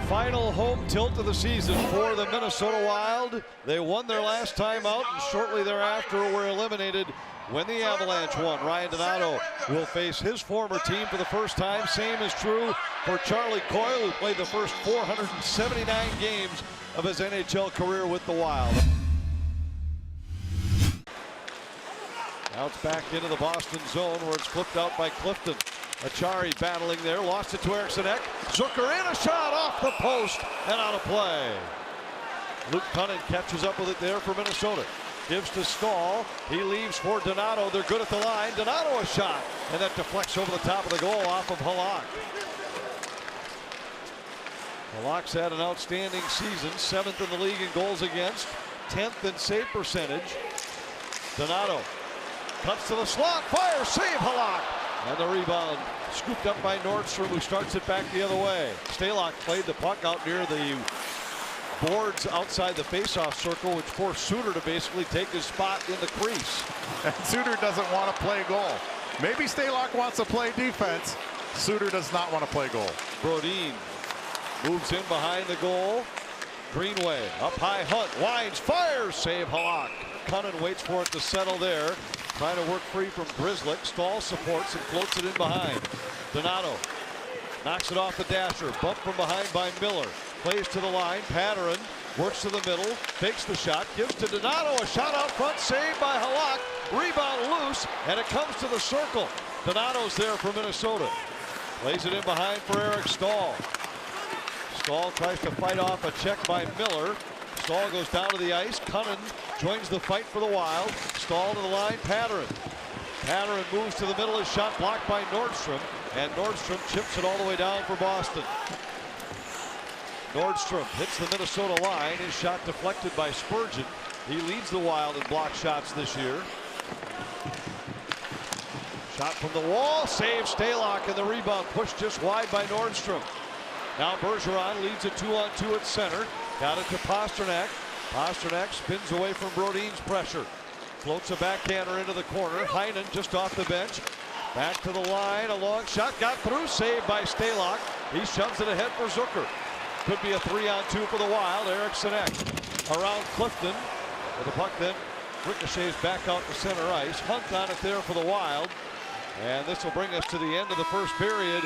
Final home tilt of the season for the Minnesota Wild. They won their last time out and shortly thereafter were eliminated when the Avalanche won. Ryan Donato will face his former team for the first time. Same is true for Charlie Coyle, who played the first 479 games of his NHL career with the Wild. Now it's back into the Boston zone where it's flipped out by Clifton. Achari battling there, lost it to Eriksson Ek. Zucker in, a shot off the post and out of play. Luke Kunin catches up with it there for Minnesota. Gives to Stahl. He leaves for Donato. They're good at the line. Donato a shot, and that deflects over the top of the goal off of Halak. Halak's had an outstanding season, 7th in the league in goals against, 10th in save percentage. Donato cuts to the slot, fire, save Halak. And the rebound scooped up by Nordstrom, who starts it back the other way. Stalock played the puck out near the boards outside the faceoff circle, which forced Suter to basically take his spot in the crease. And Suter doesn't want to play goal. Maybe Stalock wants to play defense. Suter does not want to play goal. Brodin moves in behind the goal. Greenway up high, Hunt winds, fires, save Halak. Kunin waits for it to settle there. Trying to work free from Grzelcyk. Stahl supports and floats it in behind. Donato knocks it off the dasher. Bump from behind by Miller. Plays to the line. Patterson works to the middle. Fakes the shot. Gives to Donato. A shot out front. Saved by Halak. Rebound loose. And it comes to the circle. Donato's there for Minnesota. Plays it in behind for Eric Stahl. Stahl tries to fight off a check by Miller. Stahl goes down to the ice. Kunin joins the fight for the Wild. Stahl to the line. Patterson moves to the middle. His shot blocked by Nordstrom. And Nordstrom chips it all the way down for Boston. Nordstrom hits the Minnesota line. His shot deflected by Spurgeon. He leads the Wild in block shots this year. Shot from the wall. Save Stalock, and the rebound pushed just wide by Nordstrom. Now Bergeron leads a 2-on-2 at center. Got it to Pastrnak. Pastrnak spins away from Brodin's pressure. Floats a backhander into the corner. Heinen just off the bench. Back to the line. A long shot. Got through. Saved by Stalock. He shoves it ahead for Zucker. Could be a 3-on-2 for the Wild. Eriksson Ek around Clifton. But the puck then ricochets back out to center ice. Hunt on it there for the Wild. And this will bring us to the end of the first period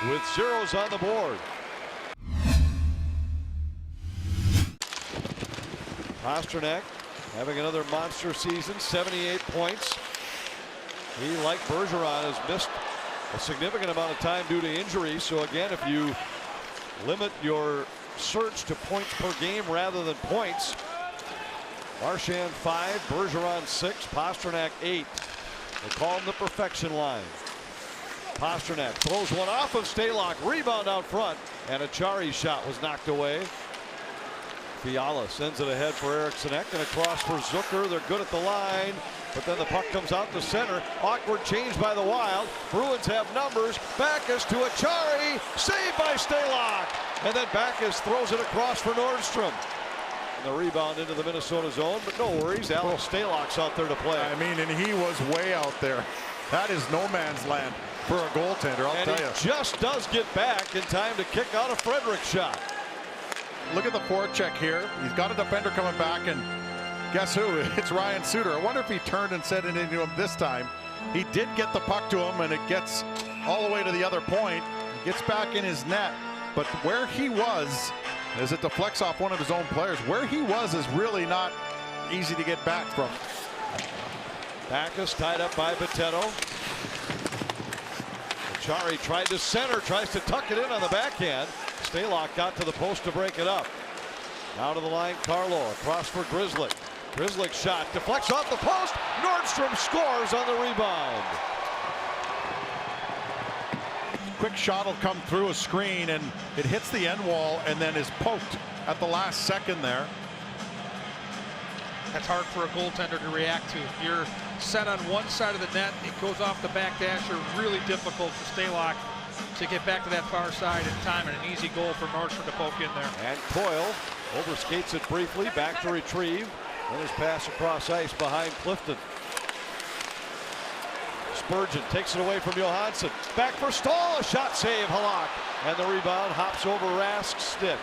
with zeros on the board. Pastrnak having another monster season, 78 points. He, like Bergeron, has missed a significant amount of time due to injury. So again, if you limit your search to points per game rather than points, Marchand 5, Bergeron 6, Pastrnak 8. They call him the perfection line. Pastrnak throws one off of Stalock, rebound out front, and Achari's shot was knocked away. Fiala sends it ahead for Eriksson Ek and across for Zucker. They're good at the line, but then the puck comes out to center. Awkward change by the Wild. Bruins have numbers. Backes to Achari. Saved by Stalock. And then Backes throws it across for Nordstrom. And the rebound into the Minnesota zone, but no worries. Alex Stalock's out there to play. I mean, and he was way out there. That is no man's land for a goaltender, I'll tell you. And he just does get back in time to kick out a Frederick shot. Look at the forecheck here. He's got a defender coming back, and guess who? It's Ryan Suter. I wonder if he turned and sent it into him this time. He did get the puck to him, and it gets all the way to the other point. He gets back in his net, but where he was, as it deflects off one of his own players, where he was is really not easy to get back from. Backes tied up by Boteto. Achari tried to center, tries to tuck it in on the backhand. Stalock got to the post to break it up. Now to the line, Carlo across for Grzelcyk. Grzelcyk shot deflects off the post. Nordstrom scores on the rebound. Quick shot will come through a screen, and it hits the end wall and then is poked at the last second there. That's hard for a goaltender to react to. If you're set on one side of the net, it goes off the back dasher. Really difficult for Stalock to get back to that far side in time, and an easy goal for Nordstrom to poke in there. And Coyle overskates it briefly, back to retrieve. Then his pass across ice behind Clifton. Spurgeon takes it away from Johansson. Back for Stahl. A shot save. Halak. And the rebound hops over Rask's stick.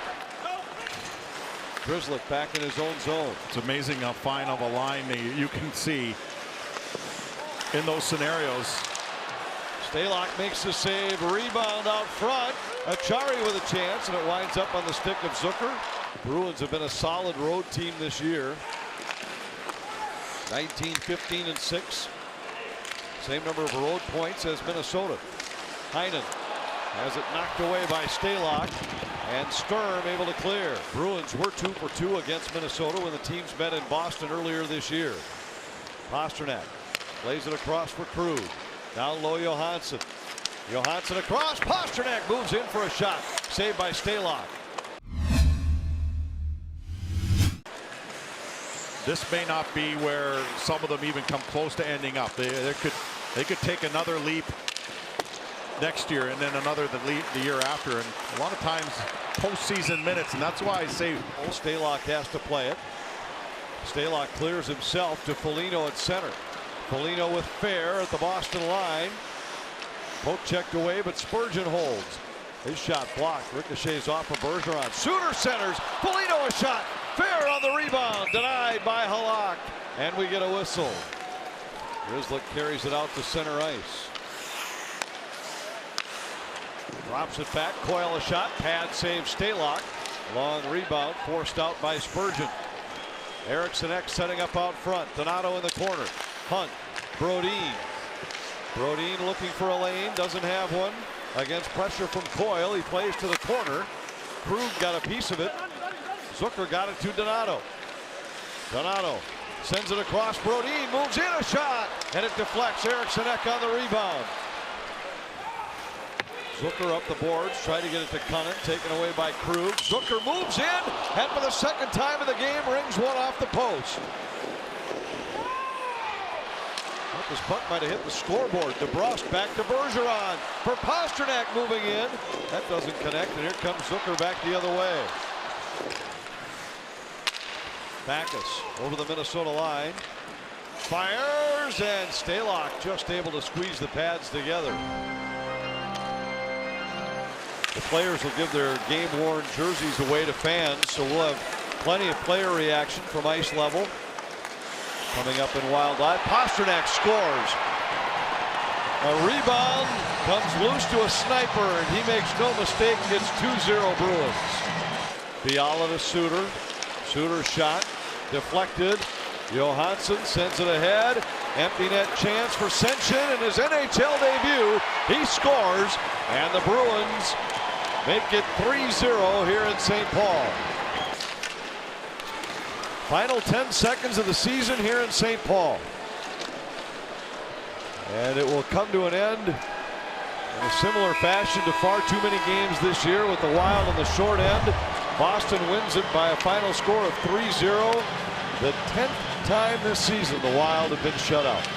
Grzelcyk back in his own zone. It's amazing how fine of a line you can see in those scenarios. Stalock makes the save. Rebound out front. Achari with a chance, and it winds up on the stick of Zucker. The Bruins have been a solid road team this year. 19-15-6. Same number of road points as Minnesota. Heinen has it knocked away by Stalock, and Sturm able to clear. Bruins were 2 for 2 against Minnesota when the teams met in Boston earlier this year. Pastrnak lays it across for Krug. Down low, Johansson. Johansson across. Pastrnak moves in for a shot. Saved by Stalock. This may not be where some of them even come close to ending up. They could take another leap next year and then another the year after, and a lot of times postseason minutes, and that's why I say Stalock has to play it. Stalock clears himself to Foligno at center. Foligno with Fair at the Boston line. Poke checked away, but Spurgeon holds. His shot blocked. Ricochets off of Bergeron. Suter centers. Foligno a shot. Fair on the rebound. Denied by Halak. And we get a whistle. Grzelcyk carries it out to center ice. Drops it back. Coyle a shot. Pad saves Stalock. Long rebound forced out by Spurgeon. Eriksson Ek setting up out front. Donato in the corner. Hunt. Brodin. Brodin looking for a lane. Doesn't have one. Against pressure from Coyle. He plays to the corner. Krug got a piece of it. Zucker got it to Donato. Donato sends it across. Brodin moves in a shot. And it deflects. Eriksson Ek on the rebound. Zucker up the boards, trying to get it to Cunnin, taken away by Krug. Zucker moves in, and for the second time of the game, rings one off the post. Well, this puck might have hit the scoreboard. DeBrusque back to Bergeron for Pastrnak moving in. That doesn't connect, and here comes Zucker back the other way. Backus over the Minnesota line. Fires, and Stalock just able to squeeze the pads together. The players will give their game-worn jerseys away to fans, so we'll have plenty of player reaction from ice level. Coming up in Wild Eye, Pastrnak scores. A rebound comes loose to a sniper, and he makes no mistake. It's 2-0 Bruins. Fiala to Suter. Suter shot deflected. Johansson sends it ahead. Empty net chance for Senshin in his NHL debut. He scores, and the Bruins make it 3-0 here in St. Paul. Final 10 seconds of the season here in St. Paul. And it will come to an end in a similar fashion to far too many games this year, with the Wild on the short end. Boston wins it by a final score of 3-0. The 10th time this season the Wild have been shut out.